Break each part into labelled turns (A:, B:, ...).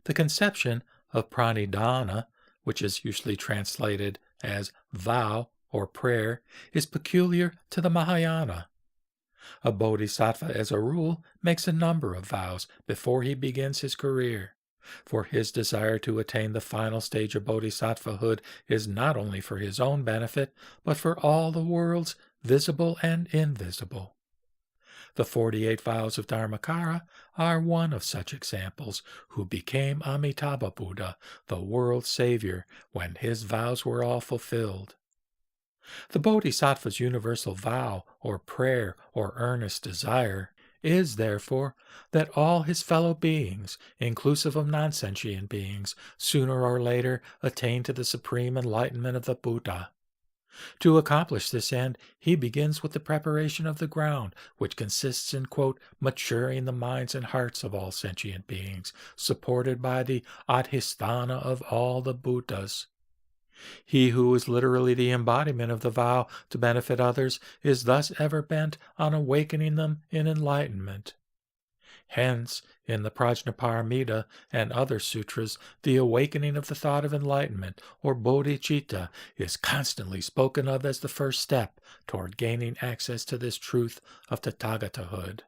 A: The conception of pranidhana, which is usually translated as vow or prayer, is peculiar to the Mahayana. A bodhisattva, as a rule, makes a number of vows before he begins his career, for his desire to attain the final stage of bodhisattvahood is not only for his own benefit, but for all the worlds, visible and invisible. The 48 vows of Dharmakara are one of such examples, who became Amitabha Buddha, the world's savior, when his vows were all fulfilled. The Bodhisattva's universal vow, or prayer, or earnest desire, is, therefore, that all his fellow beings, inclusive of non-sentient beings, sooner or later attain to the supreme enlightenment of the Buddha. To accomplish this end, he begins with the preparation of the ground, which consists in, quote, maturing the minds and hearts of all sentient beings, supported by the adhisthana of all the Buddhas. He who is literally the embodiment of the vow to benefit others is thus ever bent on awakening them in enlightenment. Hence, in the Prajnaparamita and other sutras, the awakening of the thought of enlightenment, or bodhicitta, is constantly spoken of as the first step toward gaining access to this truth of Tathagatahood.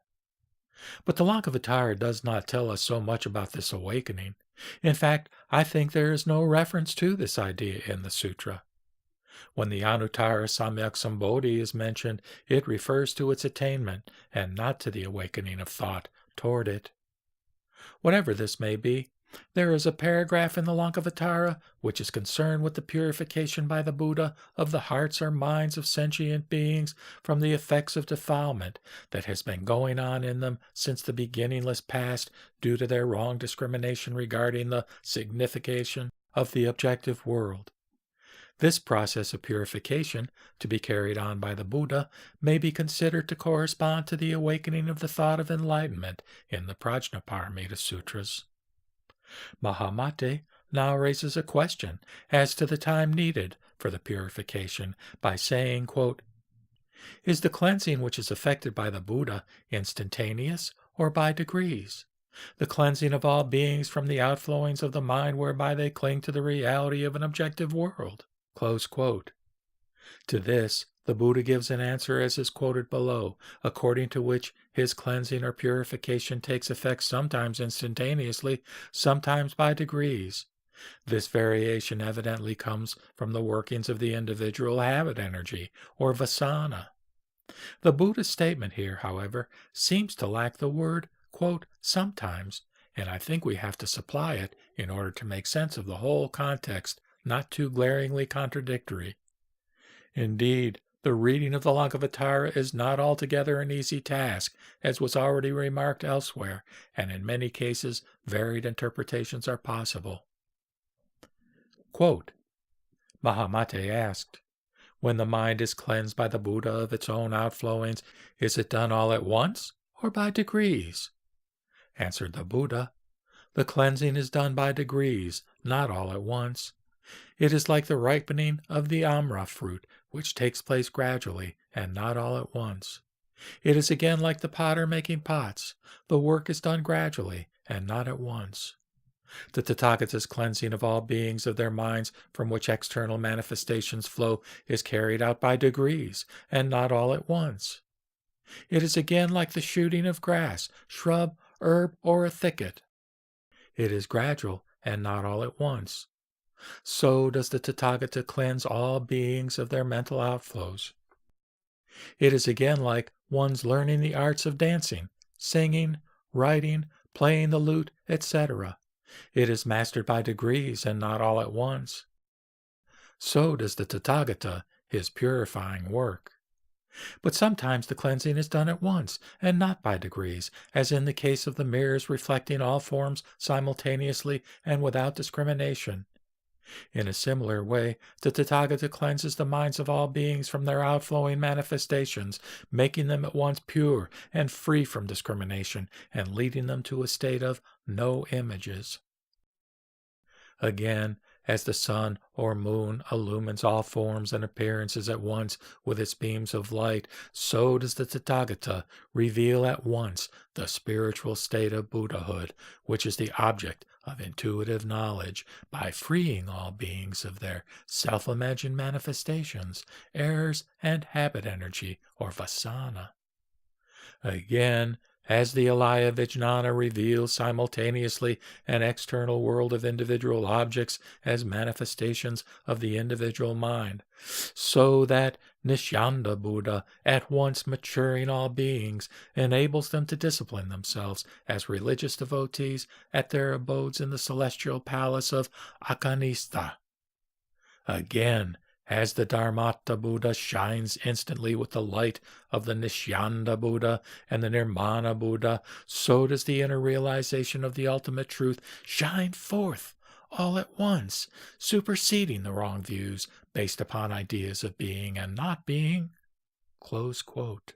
A: But the Lankavatara does not tell us so much about this awakening. In fact, I think there is no reference to this idea in the sutra. When the Anuttara Samyak Sambodhi is mentioned, it refers to its attainment, and not to the awakening of thought toward it. Whatever this may be, there is a paragraph in the Lankavatara which is concerned with the purification by the Buddha of the hearts or minds of sentient beings from the effects of defilement that has been going on in them since the beginningless past due to their wrong discrimination regarding the signification of the objective world. This process of purification, to be carried on by the Buddha, may be considered to correspond to the awakening of the thought of enlightenment in the Prajnaparamita Sutras. Mahamate now raises a question as to the time needed for the purification by saying, quote, is the cleansing which is effected by the Buddha instantaneous or by degrees? The cleansing of all beings from the outflowings of the mind whereby they cling to the reality of an objective world. Close quote. To this, the Buddha gives an answer as is quoted below, according to which his cleansing or purification takes effect sometimes instantaneously, sometimes by degrees. This variation evidently comes from the workings of the individual habit energy, or vasana. The Buddha's statement here, however, seems to lack the word, quote, sometimes, and I think we have to supply it in order to make sense of the whole context, not too glaringly contradictory. Indeed, the reading of the Lankavatara is not altogether an easy task, as was already remarked elsewhere, and in many cases varied interpretations are possible. Quote, Mahamate asked, when the mind is cleansed by the Buddha of its own outflowings, is it done all at once or by degrees? Answered the Buddha, the cleansing is done by degrees, not all at once. It is like the ripening of the amra fruit, which takes place gradually and not all at once. It is again like the potter making pots. The work is done gradually and not at once. The Tathagata's cleansing of all beings of their minds from which external manifestations flow is carried out by degrees and not all at once. It is again like the shooting of grass, shrub, herb, or a thicket. It is gradual and not all at once. So does the Tathagata cleanse all beings of their mental outflows. It is again like one's learning the arts of dancing, singing, writing, playing the lute, etc. It is mastered by degrees and not all at once. So does the Tathagata his purifying work. But sometimes the cleansing is done at once and not by degrees, as in the case of the mirrors reflecting all forms simultaneously and without discrimination. In a similar way, the Tathagata cleanses the minds of all beings from their outflowing manifestations, making them at once pure and free from discrimination, and leading them to a state of no images. Again, As the sun or moon illumines all forms and appearances at once with its beams of light, so does the Tathagata reveal at once the spiritual state of Buddhahood, which is the object of intuitive knowledge, by freeing all beings of their self-imagined manifestations, errors, and habit energy, or vasana. Again, as the Alaya Vijnana reveals simultaneously an external world of individual objects as manifestations of the individual mind, so that Nishyanda Buddha, at once maturing all beings, enables them to discipline themselves as religious devotees at their abodes in the celestial palace of Akanistha. Again, as the Dharmata Buddha shines instantly with the light of the Nishyanda Buddha and the Nirmana Buddha, so does the inner realization of the ultimate truth shine forth all at once, superseding the wrong views based upon ideas of being and not being. Close quote.